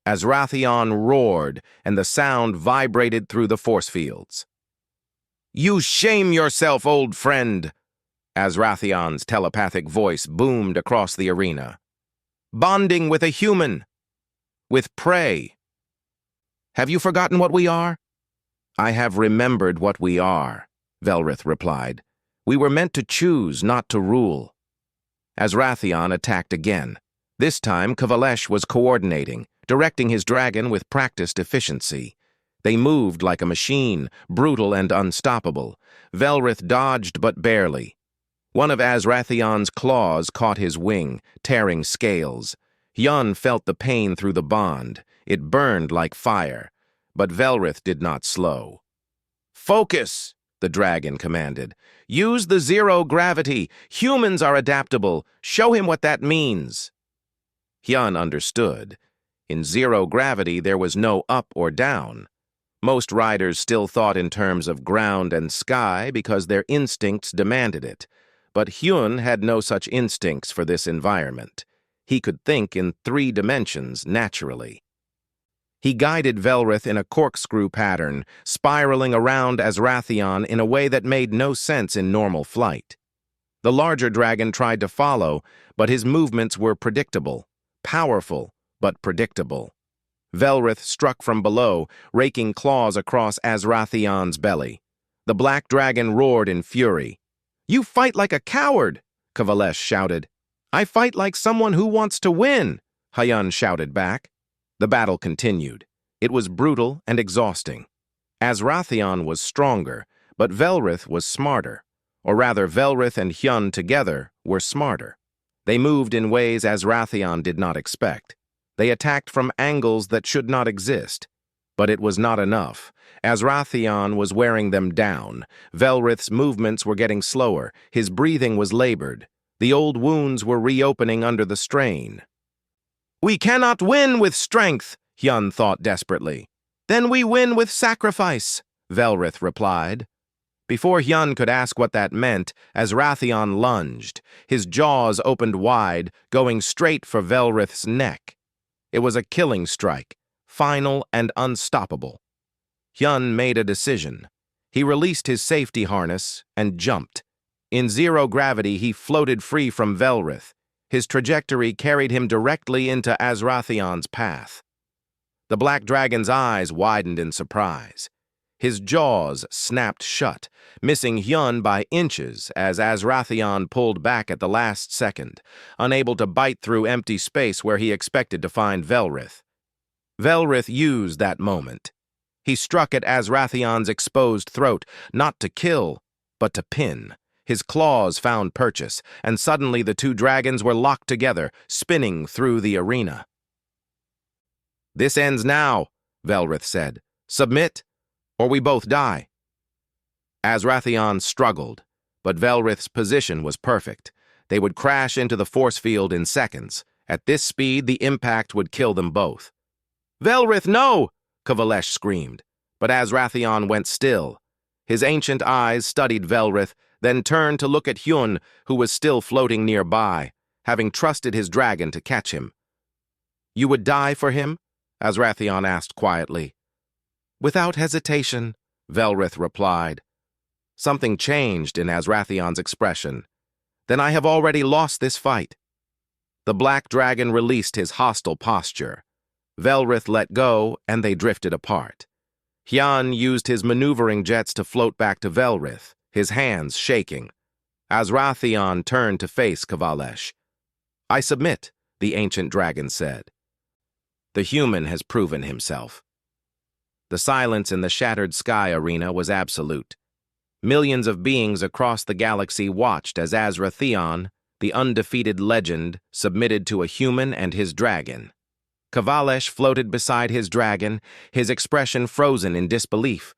Azrathion roared, and the sound vibrated through the force fields. "You shame yourself, old friend!" Azrathion's telepathic voice boomed across the arena. "Bonding with a human, with prey. Have you forgotten what we are?" "I have remembered what we are," Velrith replied. "We were meant to choose, not to rule." Azrathion attacked again. This time, Kevalesh was coordinating, directing his dragon with practiced efficiency. They moved like a machine, brutal and unstoppable. Velrith dodged but barely. One of Azrathion's claws caught his wing, tearing scales. Hyun felt the pain through the bond. It burned like fire. But Velrith did not slow. "Focus," the dragon commanded. "Use the zero gravity. Humans are adaptable. Show him what that means." Hyun understood. In zero gravity, there was no up or down. Most riders still thought in terms of ground and sky because their instincts demanded it. But Hyun had no such instincts for this environment. He could think in 3 dimensions naturally. He guided Velrith in a corkscrew pattern, spiraling around Azrathion in a way that made no sense in normal flight. The larger dragon tried to follow, but his movements were predictable, powerful, but predictable. Velrith struck from below, raking claws across Azrathion's belly. The black dragon roared in fury. "You fight like a coward!" Kevalesh shouted. "I fight like someone who wants to win!" Hyun shouted back. The battle continued. It was brutal and exhausting. Azrathion was stronger, but Velrith was smarter. Or rather, Velrith and Hyun together were smarter. They moved in ways Azrathion did not expect. They attacked from angles that should not exist. But it was not enough. Azrathion was wearing them down. Velrith's movements were getting slower. His breathing was labored. The old wounds were reopening under the strain. "We cannot win with strength," Hyun thought desperately. "Then we win with sacrifice," Velrith replied. Before Hyun could ask what that meant, Azrathion lunged. His jaws opened wide, going straight for Velrith's neck. It was a killing strike, final and unstoppable. Hyun made a decision. He released his safety harness and jumped. In zero gravity, he floated free from Velrith. His trajectory carried him directly into Azrathion's path. The black dragon's eyes widened in surprise. His jaws snapped shut, missing Hyun by inches as Azrathion pulled back at the last second, unable to bite through empty space where he expected to find Velrith. Velrith used that moment. He struck at Azrathion's exposed throat, not to kill, but to pin. His claws found purchase, and suddenly the two dragons were locked together, spinning through the arena. "This ends now," Velrith said. "Submit, or we both die." Azrathion struggled, but Velrith's position was perfect. They would crash into the force field in seconds, At this speed, the impact would kill them both. "Velrith, no!" Kavalesh screamed, but Azrathion went still. His ancient eyes studied Velrith, then turned to look at Hyun, who was still floating nearby, having trusted his dragon to catch him. "You would die for him?" Azrathion asked quietly. "Without hesitation," Velrith replied. Something changed in Azrathion's expression. "Then I have already lost this fight." The black dragon released his hostile posture. Velrith let go, and they drifted apart. Hyun used his maneuvering jets to float back to Velrith, his hands shaking. Azrathion turned to face Kavalesh. "I submit," the ancient dragon said. The human has proven himself. The silence in the shattered sky arena was absolute. Millions of beings across the galaxy watched as Azrathion, the undefeated legend, submitted to a human and his dragon. Kavalesh floated beside his dragon, his expression frozen in disbelief.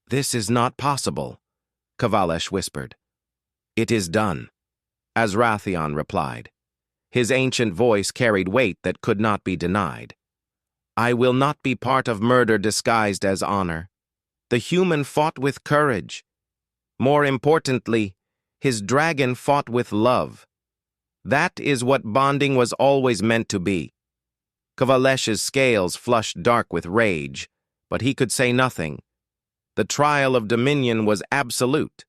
"This is not possible," Kavalesh whispered. "It is done," Azrathion replied. His ancient voice carried weight that could not be denied. "I will not be part of murder disguised as honor. The human fought with courage. More importantly, his dragon fought with love. That is what bonding was always meant to be." Kavalesh's scales flushed dark with rage, but he could say nothing. The trial of dominion was absolute.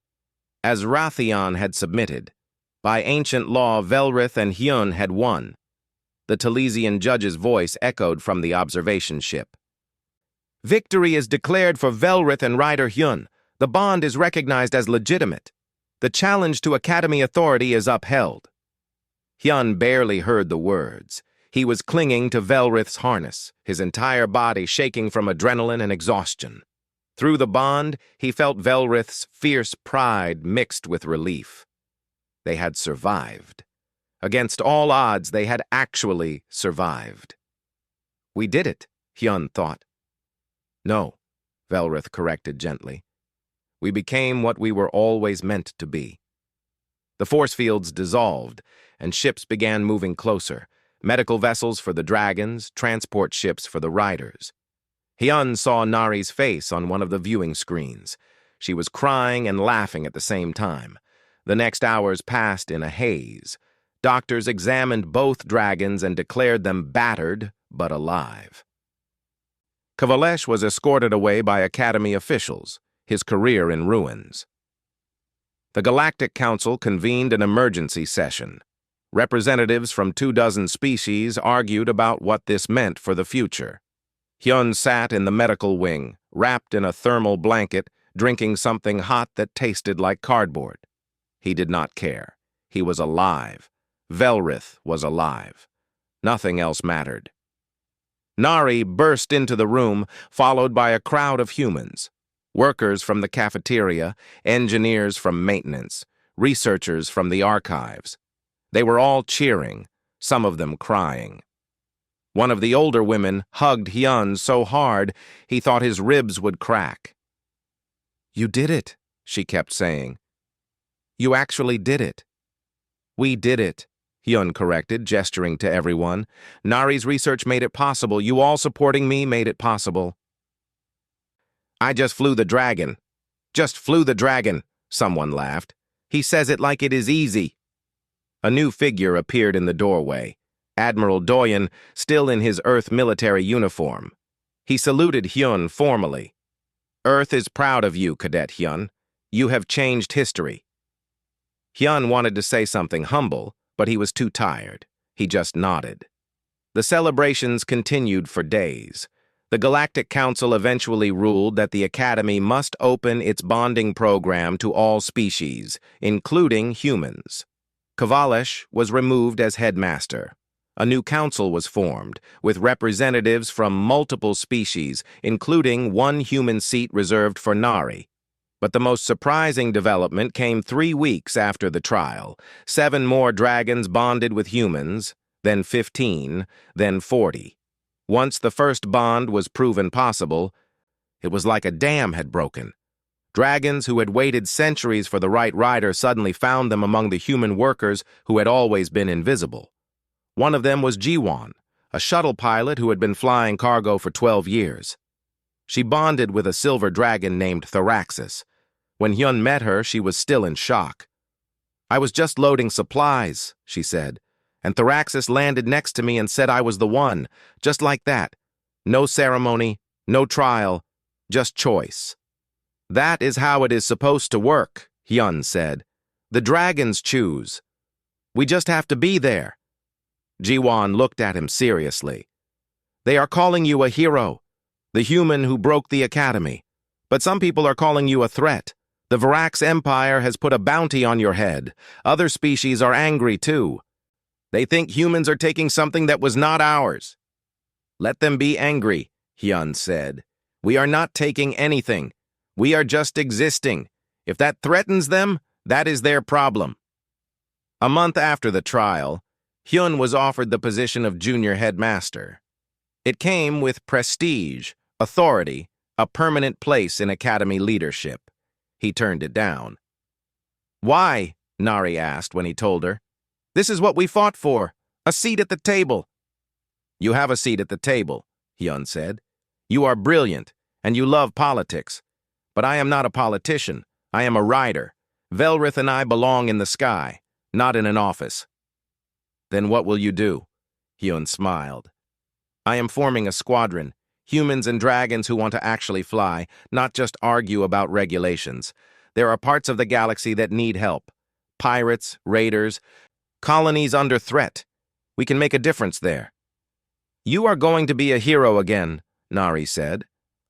Azrathion had submitted. By ancient law, Velrith and Hyun had won. The Talesian judge's voice echoed from the observation ship. "Victory is declared for Velrith and Rider Hyun. The bond is recognized as legitimate. The challenge to Academy authority is upheld." Hyun barely heard the words. He was clinging to Velrith's harness, his entire body shaking from adrenaline and exhaustion. Through the bond, he felt Velrith's fierce pride mixed with relief. They had survived. Against all odds, they had actually survived. "We did it," Hyun thought. "No," Velrith corrected gently. "We became what we were always meant to be." The force fields dissolved, and ships began moving closer. Medical vessels for the dragons, transport ships for the riders. Hyun saw Nari's face on one of the viewing screens. She was crying and laughing at the same time. The next hours passed in a haze. Doctors examined both dragons and declared them battered but alive. Kavalesh was escorted away by Academy officials, his career in ruins. The Galactic Council convened an emergency session. Representatives from 24 species argued about what this meant for the future. Hyun sat in the medical wing, wrapped in a thermal blanket, drinking something hot that tasted like cardboard. He did not care. He was alive. Velrith was alive. Nothing else mattered. Nari burst into the room, followed by a crowd of humans. Workers from the cafeteria, engineers from maintenance, researchers from the archives. They were all cheering, some of them crying. One of the older women hugged Hyun so hard he thought his ribs would crack. "You did it," she kept saying. "You actually did it." "We did it," Hyun corrected, gesturing to everyone. "Nari's research made it possible. You all supporting me made it possible." "I just flew the dragon." "Just flew the dragon," someone laughed. "He says it like it is easy." A new figure appeared in the doorway. Admiral Doyen, still in his Earth military uniform. He saluted Hyun formally. "Earth is proud of you, Cadet Hyun. You have changed history." Hyun wanted to say something humble, but he was too tired. He just nodded. The celebrations continued for days. The Galactic Council eventually ruled that the Academy must open its bonding program to all species, including humans. Kavalesh was removed as headmaster. A new council was formed, with representatives from multiple species, including one human seat reserved for Nari. But the most surprising development came 3 weeks after the trial. 7 more dragons bonded with humans, then 15, then 40. Once the first bond was proven possible, it was like a dam had broken. Dragons who had waited centuries for the right rider suddenly found them among the human workers who had always been invisible. One of them was Jiwon, a shuttle pilot who had been flying cargo for 12 years. She bonded with a silver dragon named Thraxis. When Hyun met her, she was still in shock. "I was just loading supplies," she said, "and Thraxis landed next to me and said I was the one, just like that. No ceremony, no trial, just choice." "That is how it is supposed to work," Hyun said. "The dragons choose. We just have to be there." Jiwon looked at him seriously. "They are calling you a hero, the human who broke the academy. But some people are calling you a threat. The Varax Empire has put a bounty on your head. Other species are angry too. They think humans are taking something that was not ours." "Let them be angry," Hyun said. "We are not taking anything. We are just existing. If that threatens them, that is their problem." A month after the trial, Hyun was offered the position of junior headmaster. It came with prestige, authority, a permanent place in academy leadership. He turned it down. "Why?" Nari asked when he told her. "This is what we fought for, a seat at the table." "You have a seat at the table," Hyun said. "You are brilliant, and you love politics. But I am not a politician. I am a rider. Velrith and I belong in the sky, not in an office." "Then what will you do?" Hyun smiled. "I am forming a squadron. Humans and dragons who want to actually fly, not just argue about regulations. There are parts of the galaxy that need help. Pirates, raiders, colonies under threat. We can make a difference there." "You are going to be a hero again," Nari said.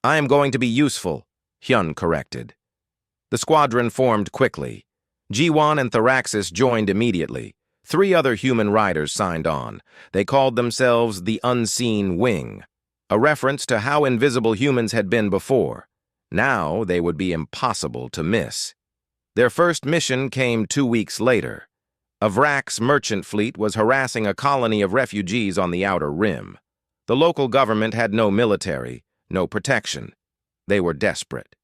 "I am going to be useful," Hyun corrected. The squadron formed quickly. Jiwon and Thraxis joined immediately. 3 other human riders signed on. They called themselves the Unseen Wing, a reference to how invisible humans had been before. Now they would be impossible to miss. Their first mission came 2 weeks later. A Vrax merchant fleet was harassing a colony of refugees on the outer rim. The local government had no military, no protection. They were desperate.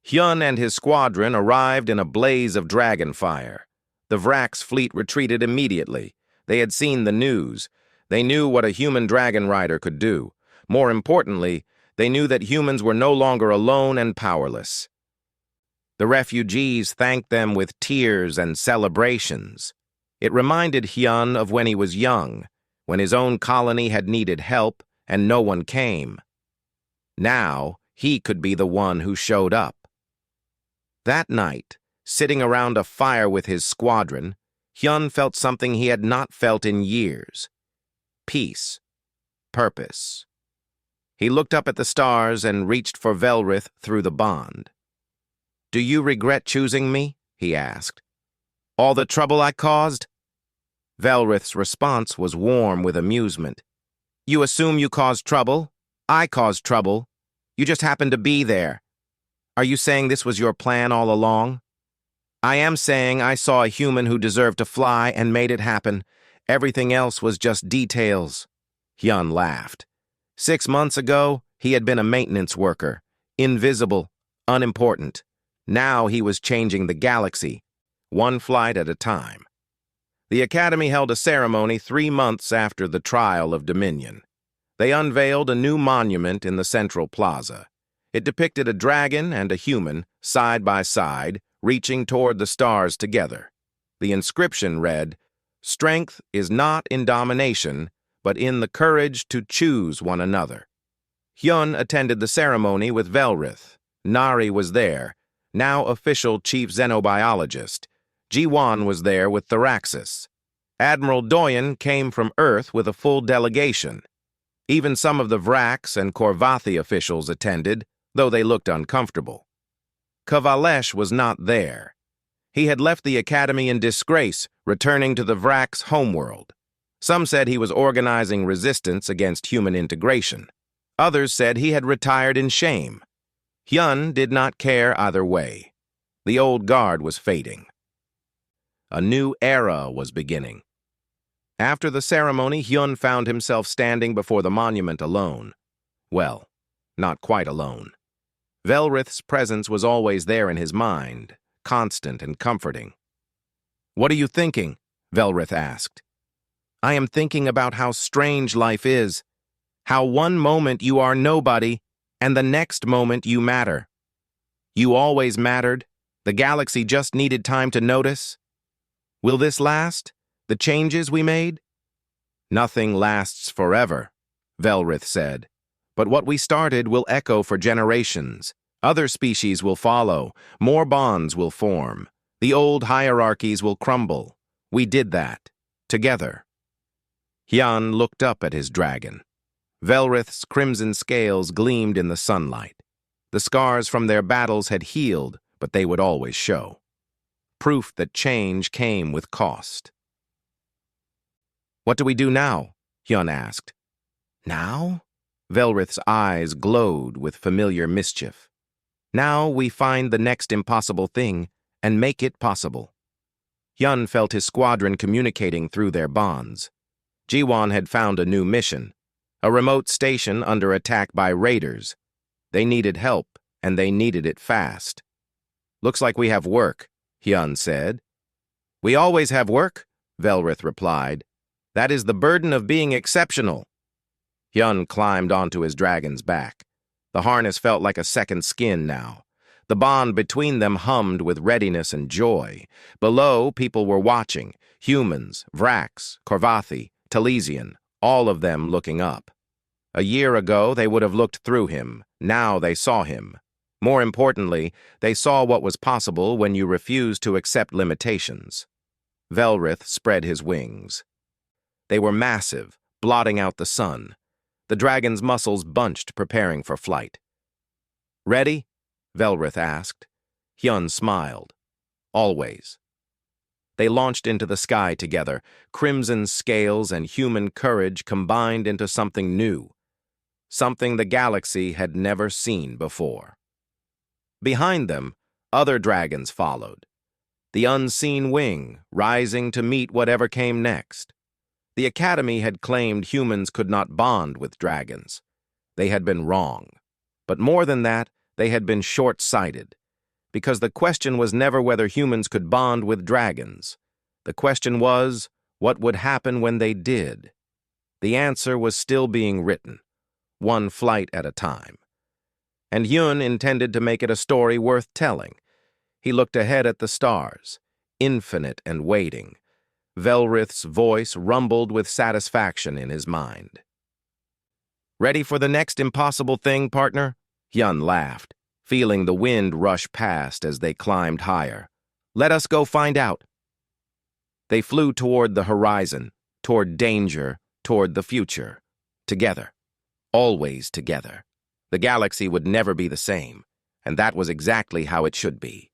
Hyun and his squadron arrived in a blaze of dragon fire. The Vrax fleet retreated immediately. They had seen the news. They knew what a human dragon rider could do. More importantly, they knew that humans were no longer alone and powerless. The refugees thanked them with tears and celebrations. It reminded Hyun of when he was young, when his own colony had needed help and no one came. Now, he could be the one who showed up. That night, sitting around a fire with his squadron, Hyun felt something he had not felt in years. Peace. Purpose. He looked up at the stars and reached for Velrith through the bond. "Do you regret choosing me?" he asked. "All the trouble I caused?" Velrith's response was warm with amusement. "You assume you caused trouble? I caused trouble. You just happened to be there. Are you saying this was your plan all along?" "I am saying I saw a human who deserved to fly and made it happen. Everything else was just details." Hyun laughed. 6 months ago, he had been a maintenance worker, invisible, unimportant. Now he was changing the galaxy, one flight at a time. The Academy held a ceremony 3 months after the trial of Dominion. They unveiled a new monument in the central plaza. It depicted a dragon and a human, side by side, reaching toward the stars together. The inscription read, "Strength is not in domination, but in the courage to choose one another." Hyun attended the ceremony with Velrith. Nari was there, now official chief xenobiologist. Jiwon was there with Thraxis. Admiral Doyen came from Earth with a full delegation. Even some of the Vrax and Korvathi officials attended, though they looked uncomfortable. Kavalesh was not there. He had left the Academy in disgrace, returning to the Vrax homeworld. Some said he was organizing resistance against human integration. Others said he had retired in shame. Hyun did not care either way. The old guard was fading. A new era was beginning. After the ceremony, Hyun found himself standing before the monument alone. Well, not quite alone. Velrith's presence was always there in his mind, constant and comforting. "What are you thinking?" Velrith asked. I am thinking about how strange life is, how one moment you are nobody, and the next moment you matter. You always mattered. The galaxy just needed time to notice. Will this last? The changes we made? Nothing lasts forever, Velrith said. But what we started will echo for generations. Other species will follow. More bonds will form. The old hierarchies will crumble. We did that. Together. Hyun looked up at his dragon. Velrith's crimson scales gleamed in the sunlight. The scars from their battles had healed, but they would always show. Proof that change came with cost. What do we do now? Hyun asked. Now? Velrith's eyes glowed with familiar mischief. Now we find the next impossible thing and make it possible. Hyun felt his squadron communicating through their bonds. Jiwon had found a new mission, a remote station under attack by raiders. They needed help, and they needed it fast. Looks like we have work, Hyun said. We always have work, Velrith replied. That is the burden of being exceptional. Hyun climbed onto his dragon's back. The harness felt like a second skin now. The bond between them hummed with readiness and joy. Below, people were watching. Humans, Vrax, Korvathi, Talesian, all of them looking up. A year ago, they would have looked through him. Now they saw him. More importantly, they saw what was possible when you refused to accept limitations. Velrith spread his wings. They were massive, blotting out the sun. The dragon's muscles bunched, preparing for flight. Ready? Velrith asked. Hyun smiled. Always. They launched into the sky together, crimson scales and human courage combined into something new, something the galaxy had never seen before. Behind them, other dragons followed, the unseen wing rising to meet whatever came next. The Academy had claimed humans could not bond with dragons. They had been wrong. But more than that, they had been short-sighted. Because the question was never whether humans could bond with dragons. The question was, what would happen when they did? The answer was still being written, one flight at a time. And Hyun intended to make it a story worth telling. He looked ahead at the stars, infinite and waiting. Velrith's voice rumbled with satisfaction in his mind. Ready for the next impossible thing, partner? Hyun laughed, feeling the wind rush past as they climbed higher. Let us go find out. They flew toward the horizon, toward danger, toward the future. Together. Always together. The galaxy would never be the same, and that was exactly how it should be.